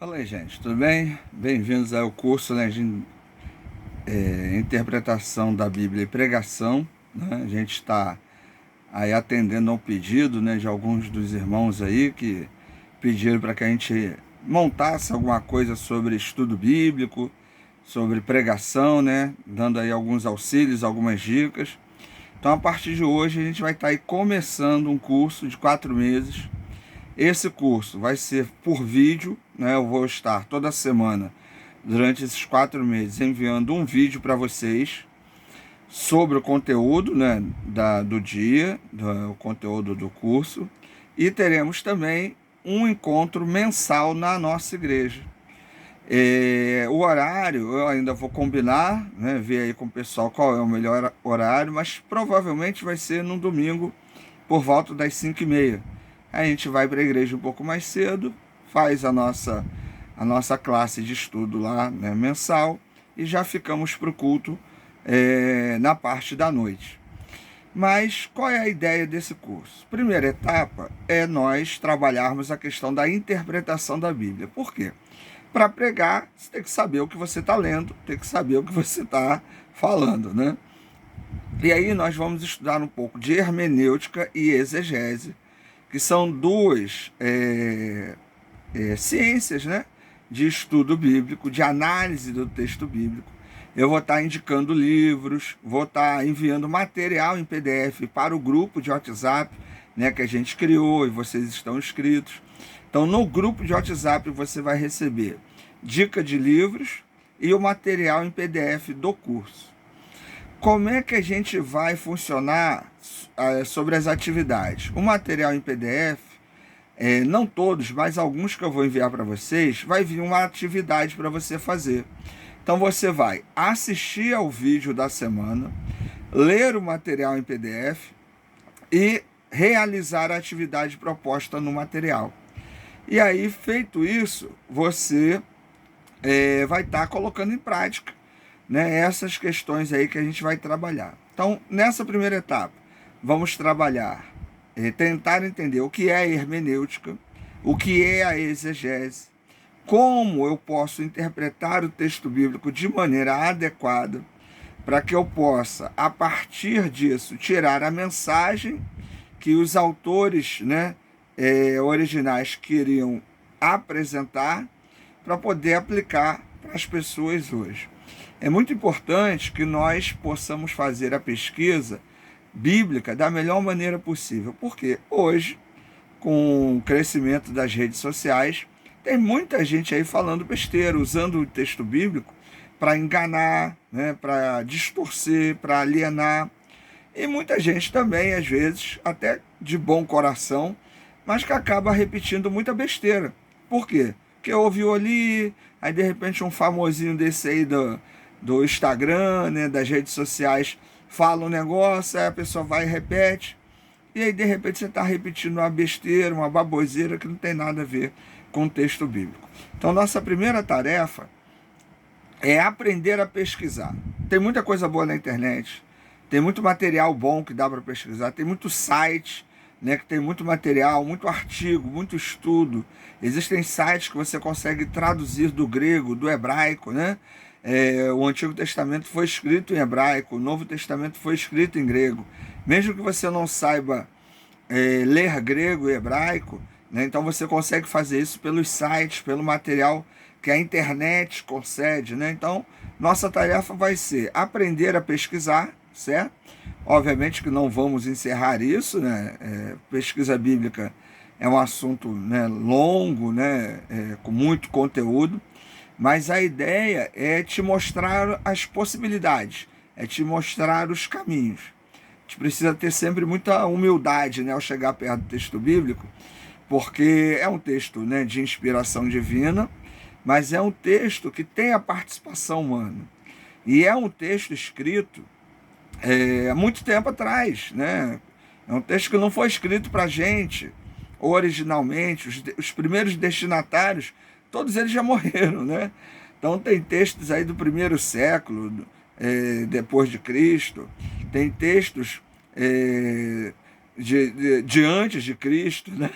Fala aí, gente, tudo bem? Bem-vindos ao curso, né, de interpretação da Bíblia e pregação, né? A gente está aí atendendo ao pedido, né, de alguns dos irmãos aí que pediram para que a gente montasse alguma coisa sobre estudo bíblico, sobre pregação, né, dando aí alguns auxílios, algumas dicas. Então, a partir de hoje, a gente vai estar aí começando um curso de 4 meses. Esse curso vai ser por vídeo, né? Eu vou estar toda semana, durante esses 4 meses, enviando um vídeo para vocês sobre o conteúdo, né, do dia, o conteúdo do curso. E teremos também um encontro mensal na nossa igreja. O horário eu ainda vou combinar, né, ver aí com o pessoal qual é o melhor horário, mas provavelmente vai ser num domingo por volta das 5h30. A gente vai para a igreja um pouco mais cedo, faz a nossa classe de estudo lá, né, mensal, e já ficamos para o culto na parte da noite. Mas qual é a ideia desse curso? Primeira etapa é nós trabalharmos a questão da interpretação da Bíblia. Por quê? Para pregar, você tem que saber o que você está lendo, tem que saber o que você está falando, né? E aí nós vamos estudar um pouco de hermenêutica e exegese, que são duas ciências, né, de estudo bíblico, de análise do texto bíblico. Eu vou estar indicando livros, vou estar enviando material em PDF para o grupo de WhatsApp, né, que a gente criou e vocês estão inscritos. Então, no grupo de WhatsApp você vai receber dica de livros e o material em PDF do curso. Como é que a gente vai funcionar sobre as atividades? O material em PDF, não todos, mas alguns que eu vou enviar para vocês, vai vir uma atividade para você fazer. Então você vai assistir ao vídeo da semana, ler o material em PDF e realizar a atividade proposta no material. E aí, feito isso, você vai estar colocando em prática, né, essas questões aí que a gente vai trabalhar. Então, nessa primeira etapa, vamos trabalhar, tentar entender o que é a hermenêutica, o que é a exegese, como eu posso interpretar o texto bíblico de maneira adequada, para que eu possa, a partir disso, tirar a mensagem que os autores, né, originais queriam apresentar, para poder aplicar para as pessoas hoje. É muito importante que nós possamos fazer a pesquisa bíblica da melhor maneira possível, porque hoje, com o crescimento das redes sociais, tem muita gente aí falando besteira, usando o texto bíblico para enganar, né, para distorcer, para alienar. E muita gente também, às vezes, até de bom coração, mas que acaba repetindo muita besteira. Por quê? Porque ouviu ali, aí de repente um famosinho desse aí do Instagram, né, das redes sociais, fala um negócio, aí a pessoa vai e repete, e aí de repente você está repetindo uma besteira, uma baboseira que não tem nada a ver com o texto bíblico. Então nossa primeira tarefa é aprender a pesquisar. Tem muita coisa boa na internet, tem muito material bom que dá para pesquisar, tem muito site, né, que tem muito material, muito artigo, muito estudo. Existem sites que você consegue traduzir do grego, do hebraico, né? O Antigo Testamento foi escrito em hebraico, o Novo Testamento foi escrito em grego. Mesmo que você não saiba ler grego e hebraico, né, então você consegue fazer isso pelos sites, pelo material que a internet concede, né? Então, nossa tarefa vai ser aprender a pesquisar, certo? Obviamente que não vamos encerrar isso, né? Pesquisa bíblica é um assunto, né, longo, né, com muito conteúdo, mas a ideia é te mostrar as possibilidades, é te mostrar os caminhos. A gente precisa ter sempre muita humildade, né, ao chegar perto do texto bíblico, porque é um texto, né, de inspiração divina, mas é um texto que tem a participação humana. E é um texto escrito há muito tempo atrás, né? É um texto que não foi escrito para a gente originalmente. Os primeiros destinatários, todos eles já morreram, né? Então tem textos aí do primeiro século, depois de Cristo, tem textos de antes de Cristo, né?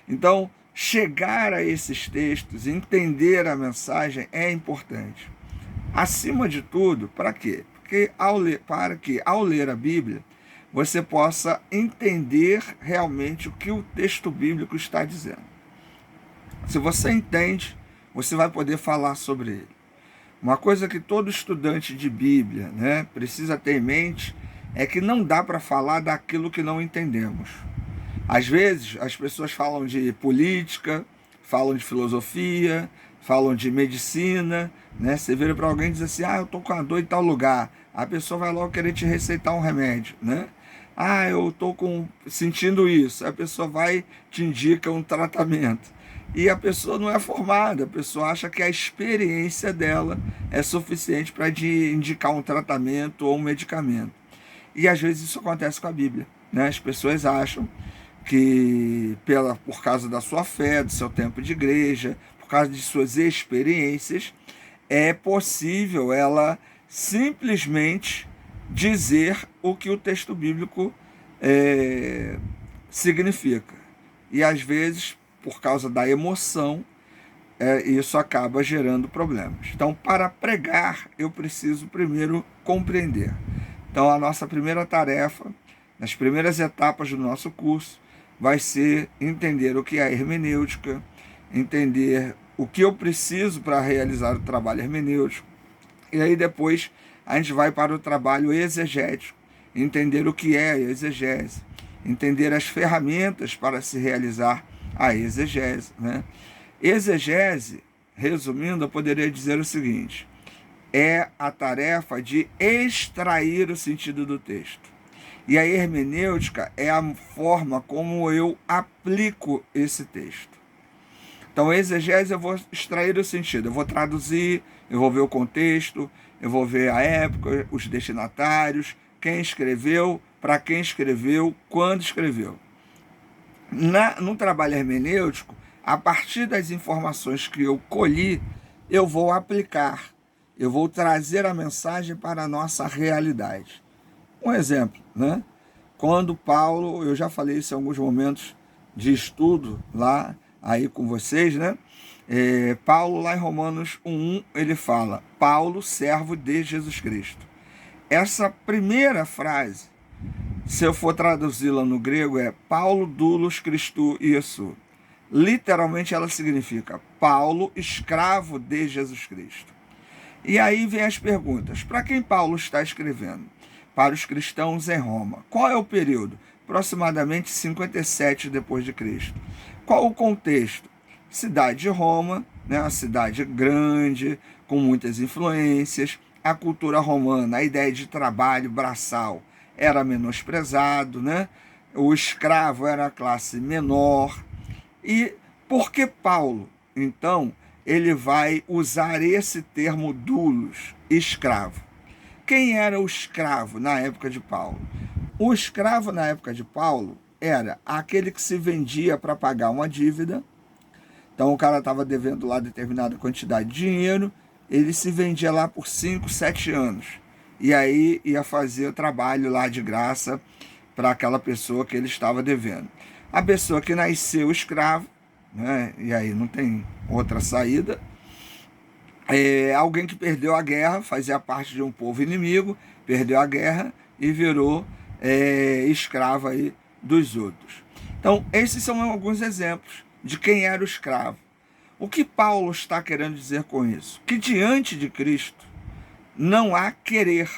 Então chegar a esses textos, entender a mensagem é importante. Acima de tudo, para quê? Para que ao ler a Bíblia, você possa entender realmente o que o texto bíblico está dizendo. Se você entende, você vai poder falar sobre ele. Uma coisa que todo estudante de Bíblia, né, precisa ter em mente é que não dá para falar daquilo que não entendemos. Às vezes, as pessoas falam de política, falam de filosofia, falam de medicina, né? Você vira para alguém e diz assim, eu estou com uma dor em tal lugar. A pessoa vai logo querer te receitar um remédio, né? Eu estou sentindo isso. A pessoa vai te indica um tratamento. E a pessoa não é formada, a pessoa acha que a experiência dela é suficiente para indicar um tratamento ou um medicamento. E às vezes isso acontece com a Bíblia, né? As pessoas acham que por causa da sua fé, do seu tempo de igreja, por causa de suas experiências, é possível ela simplesmente dizer o que o texto bíblico significa. E às vezes, por causa da emoção, isso acaba gerando problemas. Então, para pregar, eu preciso primeiro compreender. Então, a nossa primeira tarefa, nas primeiras etapas do nosso curso, vai ser entender o que é hermenêutica, entender o que eu preciso para realizar o trabalho hermenêutico. E aí depois a gente vai para o trabalho exegético, entender o que é a exegese, entender as ferramentas para se realizar a exegese, né? Exegese, resumindo, eu poderia dizer o seguinte: é a tarefa de extrair o sentido do texto. E a hermenêutica é a forma como eu aplico esse texto. Então, a exegese eu vou extrair o sentido, eu vou traduzir, eu vou ver o contexto, eu vou ver a época, os destinatários, quem escreveu, para quem escreveu, quando escreveu. No trabalho hermenêutico, a partir das informações que eu colhi, eu vou aplicar, eu vou trazer a mensagem para a nossa realidade. Um exemplo, né? Quando Paulo, eu já falei isso em alguns momentos de estudo lá, aí com vocês, né? Paulo, lá em Romanos 1:1, ele fala, Paulo, servo de Jesus Cristo. Essa primeira frase, se eu for traduzi-la no grego, é Paulo, doulos Christou Iesu. Literalmente ela significa Paulo, escravo de Jesus Cristo. E aí vem as perguntas. Para quem Paulo está escrevendo? Para os cristãos em Roma. Qual é o período? Aproximadamente 57 depois de Cristo. Qual o contexto? Cidade de Roma, né, uma cidade grande, com muitas influências. A cultura romana, a ideia de trabalho braçal era menosprezado, né? O escravo era a classe menor. E por que Paulo, então, ele vai usar esse termo doulos, escravo? Quem era o escravo na época de Paulo? O escravo na época de Paulo era aquele que se vendia para pagar uma dívida. Então o cara estava devendo lá determinada quantidade de dinheiro, ele se vendia lá por 5, 7 anos. E aí ia fazer o trabalho lá de graça para aquela pessoa que ele estava devendo. A pessoa que nasceu escravo, né, e aí não tem outra saída, alguém que perdeu a guerra, fazia parte de um povo inimigo, perdeu a guerra e virou escravo aí dos outros. Então, esses são alguns exemplos de quem era o escravo. O que Paulo está querendo dizer com isso? Que diante de Cristo não há querer,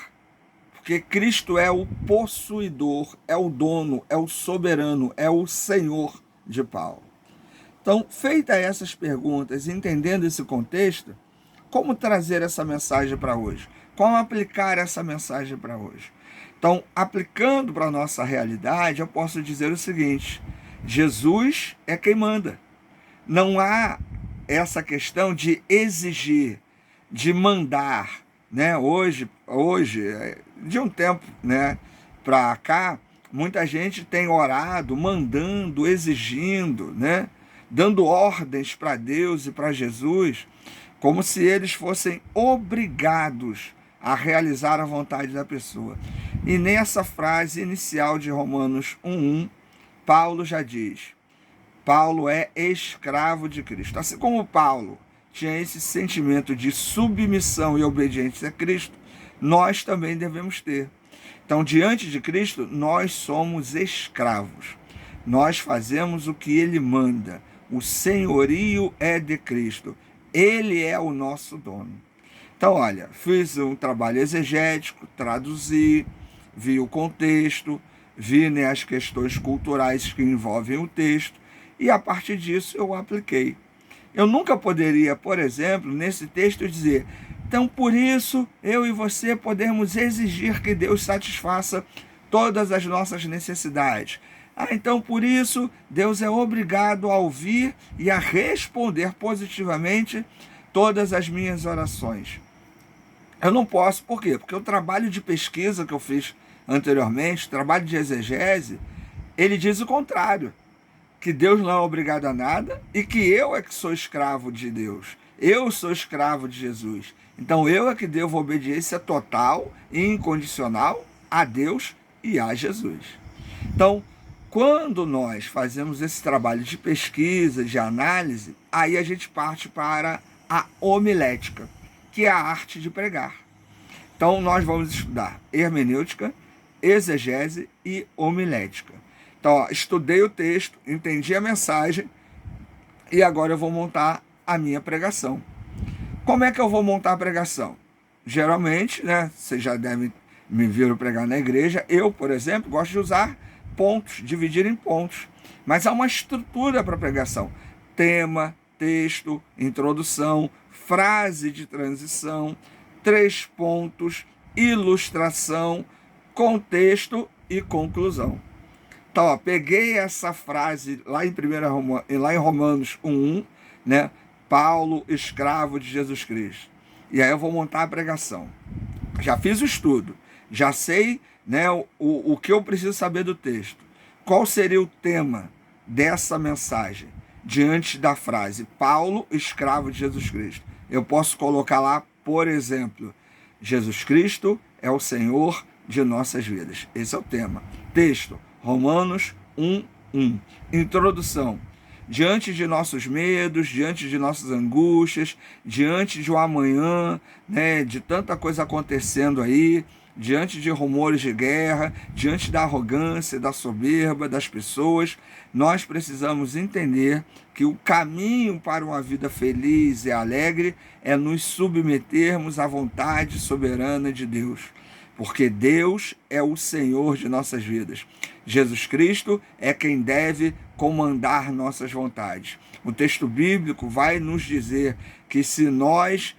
porque Cristo é o possuidor, é o dono, é o soberano, é o Senhor de Paulo. Então, feitas essas perguntas, entendendo esse contexto, como trazer essa mensagem para hoje? Como aplicar essa mensagem para hoje? Então, aplicando para a nossa realidade, eu posso dizer o seguinte: Jesus é quem manda. Não há essa questão de exigir, de mandar, né? Hoje, de um tempo, né, para cá, muita gente tem orado, mandando, exigindo, né, dando ordens para Deus e para Jesus, como se eles fossem obrigados a realizar a vontade da pessoa. E nessa frase inicial de Romanos 1:1, Paulo já diz: Paulo é escravo de Cristo. Assim como Paulo tinha esse sentimento de submissão e obediência a Cristo, nós também devemos ter. Então, diante de Cristo, nós somos escravos. Nós fazemos o que ele manda. O senhorio é de Cristo. Ele é o nosso dono. Então, olha, fiz um trabalho exegético, traduzi, vi o contexto, vi, né, as questões culturais que envolvem o texto, e a partir disso eu apliquei. Eu nunca poderia, por exemplo, nesse texto dizer: então, por isso, eu e você podemos exigir que Deus satisfaça todas as nossas necessidades. Então, por isso, Deus é obrigado a ouvir e a responder positivamente todas as minhas orações. Eu não posso, por quê? Porque o trabalho de pesquisa que eu fiz anteriormente, o trabalho de exegese, ele diz o contrário, que Deus não é obrigado a nada e que eu é que sou escravo de Deus. Eu sou escravo de Jesus. Então eu é que devo obediência total e incondicional a Deus e a Jesus. Então, quando nós fazemos esse trabalho de pesquisa, de análise, aí a gente parte para a homilética, que é a arte de pregar. Então nós vamos estudar hermenêutica, exegese e homilética. Então, ó, estudei o texto, entendi a mensagem e agora eu vou montar a minha pregação. Como é que eu vou montar a pregação? Geralmente, né, vocês já devem me ver pregar na igreja, eu, por exemplo, gosto de usar pontos, dividir em pontos. Mas há uma estrutura para a pregação. Tema, texto, introdução, frase de transição, 3 pontos, ilustração, contexto e conclusão. Então, ó, peguei essa frase lá em Romanos 1:1, né? Paulo, escravo de Jesus Cristo. E aí eu vou montar a pregação. Já fiz o estudo, já sei, né, o que eu preciso saber do texto. Qual seria o tema dessa mensagem diante da frase Paulo, escravo de Jesus Cristo? Eu posso colocar lá, por exemplo, Jesus Cristo é o Senhor de nossas vidas. Esse é o tema. Texto, Romanos 1:1. Introdução. Diante de nossos medos, diante de nossas angústias, diante de um amanhã, né, de tanta coisa acontecendo aí, diante de rumores de guerra, diante da arrogância, da soberba das pessoas, nós precisamos entender que o caminho para uma vida feliz e alegre é nos submetermos à vontade soberana de Deus. Porque Deus é o Senhor de nossas vidas. Jesus Cristo é quem deve comandar nossas vontades. O texto bíblico vai nos dizer que se nós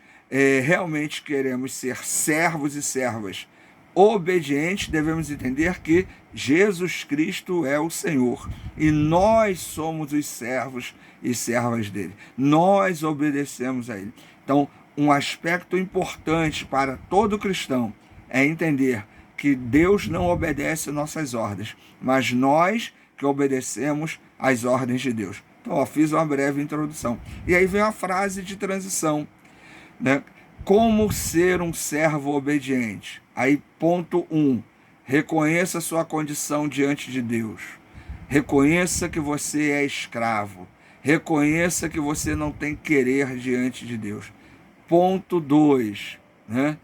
realmente queremos ser servos e servas obedientes, devemos entender que Jesus Cristo é o Senhor e nós somos os servos e servas dele. Nós obedecemos a ele. Então, um aspecto importante para todo cristão é entender que Deus não obedece nossas ordens, mas nós que obedecemos às ordens de Deus. Então, ó, fiz uma breve introdução. E aí vem a frase de transição, né? Como ser um servo obediente? Aí, ponto 1. Reconheça sua condição diante de Deus. Reconheça que você é escravo. Reconheça que você não tem querer diante de Deus. Ponto 2, né?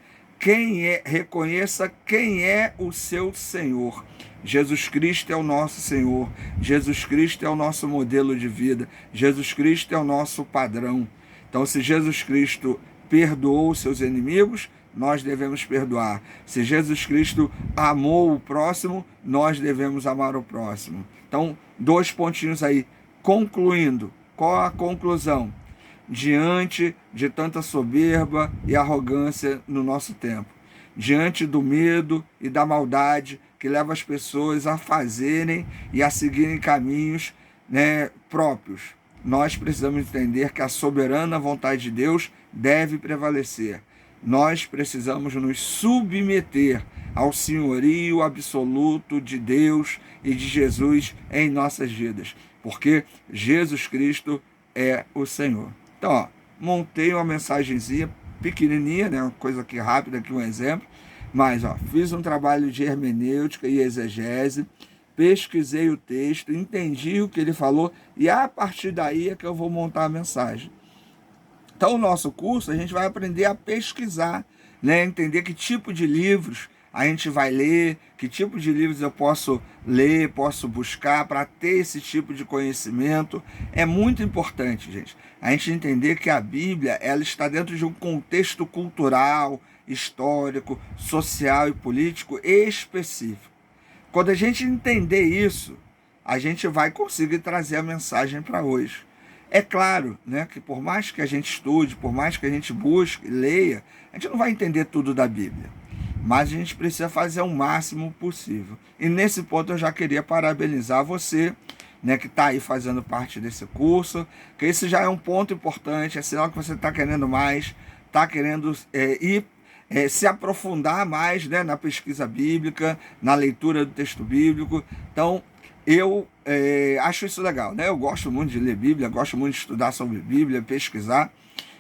Reconheça quem é o seu Senhor. Jesus Cristo é o nosso Senhor. Jesus Cristo é o nosso modelo de vida. Jesus Cristo é o nosso padrão. Então, se Jesus Cristo perdoou os seus inimigos, nós devemos perdoar. Se Jesus Cristo amou o próximo, nós devemos amar o próximo. Então, 2 pontinhos aí. Concluindo, qual a conclusão? Diante de tanta soberba e arrogância no nosso tempo, diante do medo e da maldade que leva as pessoas a fazerem e a seguirem caminhos, né, próprios, nós precisamos entender que a soberana vontade de Deus deve prevalecer. Nós precisamos nos submeter ao senhorio absoluto de Deus e de Jesus em nossas vidas, porque Jesus Cristo é o Senhor. Então, ó, montei uma mensagenzinha pequenininha, né, uma coisa aqui rápida, aqui um exemplo, mas ó, fiz um trabalho de hermenêutica e exegese, pesquisei o texto, entendi o que ele falou e a partir daí é que eu vou montar a mensagem. Então, o nosso curso, a gente vai aprender a pesquisar, né? Entender que tipo de livros a gente vai ler, que tipo de livros eu posso ler, posso buscar para ter esse tipo de conhecimento. É muito importante, gente, a gente entender que a Bíblia ela está dentro de um contexto cultural, histórico, social e político específico. Quando a gente entender isso, a gente vai conseguir trazer a mensagem para hoje. É claro, né, que por mais que a gente estude, por mais que a gente busque, leia, a gente não vai entender tudo da Bíblia. Mas a gente precisa fazer o máximo possível. E nesse ponto eu já queria parabenizar você, né, que está aí fazendo parte desse curso, que esse já é um ponto importante, é sinal que você está querendo mais, está querendo ir se aprofundar mais, né, na pesquisa bíblica, na leitura do texto bíblico. Então, eu acho isso legal, né? Eu gosto muito de ler Bíblia, gosto muito de estudar sobre Bíblia, pesquisar,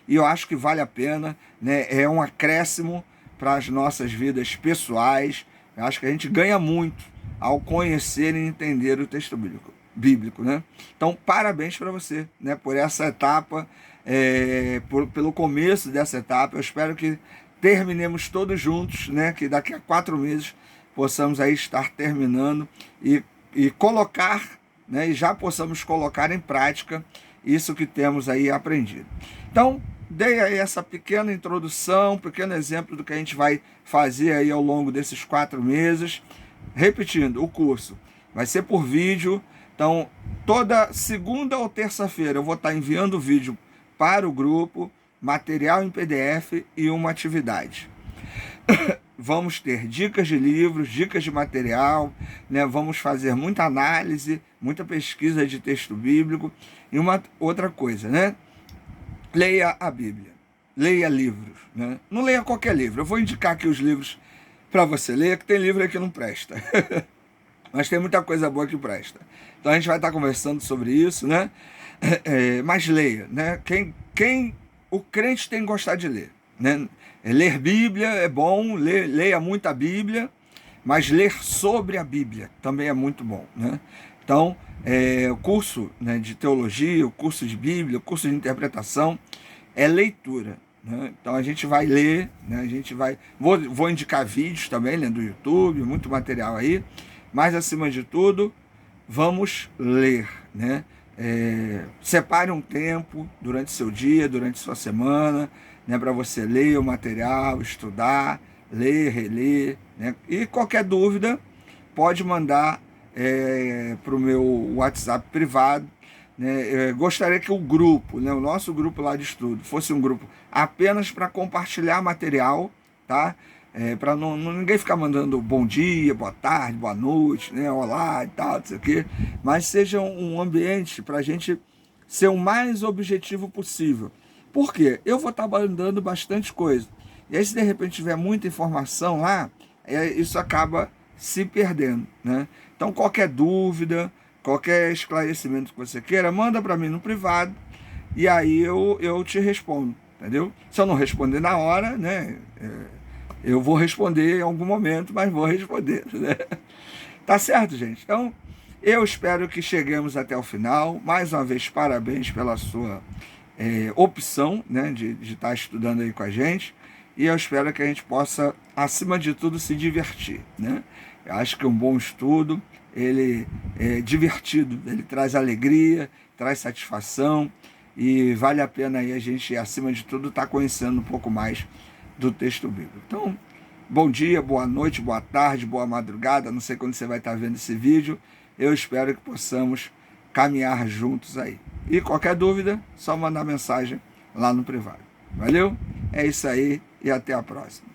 e eu acho que vale a pena, né? É um acréscimo para as nossas vidas pessoais. Eu acho que a gente ganha muito ao conhecer e entender o texto bíblico, né? Então, parabéns para você, né, por essa etapa, pelo começo dessa etapa. Eu espero que terminemos todos juntos, né? Que daqui a 4 meses possamos aí estar terminando e colocar, né? E já possamos colocar em prática isso que temos aí aprendido. Então, dei aí essa pequena introdução, pequeno exemplo do que a gente vai fazer aí ao longo desses 4 meses. Repetindo, o curso vai ser por vídeo. Então, toda segunda ou terça-feira eu vou estar enviando o vídeo para o grupo, material em PDF e uma atividade. Vamos ter dicas de livros, dicas de material, né? Vamos fazer muita análise, muita pesquisa de texto bíblico. E uma outra coisa, né? Leia a Bíblia, leia livros, né? Não leia qualquer livro. Eu vou indicar aqui os livros para você ler, que tem livro aí que não presta. Mas tem muita coisa boa que presta. Então a gente vai estar conversando sobre isso, né? Mas leia, né? O crente tem que gostar de ler, né? Ler Bíblia é bom, leia muita Bíblia, mas ler sobre a Bíblia também é muito bom, né? Então, o curso, né, de teologia, o curso de Bíblia, o curso de interpretação é leitura, né? Então a gente vai ler, né? A gente vai, vou indicar vídeos também, né, do YouTube, muito material aí, mas acima de tudo, vamos ler, né? Separe um tempo durante seu dia, durante sua semana, né, para você ler o material, estudar, ler, reler, né? E qualquer dúvida pode mandar para o meu WhatsApp privado, né? Gostaria que o grupo, né, o nosso grupo lá de estudo, fosse um grupo apenas para compartilhar material, tá? Para ninguém ficar mandando bom dia, boa tarde, boa noite, né, olá e tal, não sei o quê, mas seja um ambiente para a gente ser o mais objetivo possível. Por quê? Eu vou estar mandando bastante coisa. E aí, se de repente tiver muita informação lá, isso acaba se perdendo, né? Então, qualquer dúvida, qualquer esclarecimento que você queira, manda para mim no privado e aí eu te respondo, entendeu? Se eu não responder na hora, né, eu vou responder em algum momento, mas vou responder, né? Tá certo, gente? Então, eu espero que cheguemos até o final. Mais uma vez, parabéns pela sua opção, né, de estar estudando aí com a gente. E eu espero que a gente possa, acima de tudo, se divertir, né? Eu acho que um bom estudo, ele é divertido, ele traz alegria, traz satisfação e vale a pena aí a gente, acima de tudo, estar conhecendo um pouco mais do texto bíblico. Então, bom dia, boa noite, boa tarde, boa madrugada, não sei quando você vai estar vendo esse vídeo. Eu espero que possamos caminhar juntos aí. E qualquer dúvida, só mandar mensagem lá no privado. Valeu? É isso aí e até a próxima.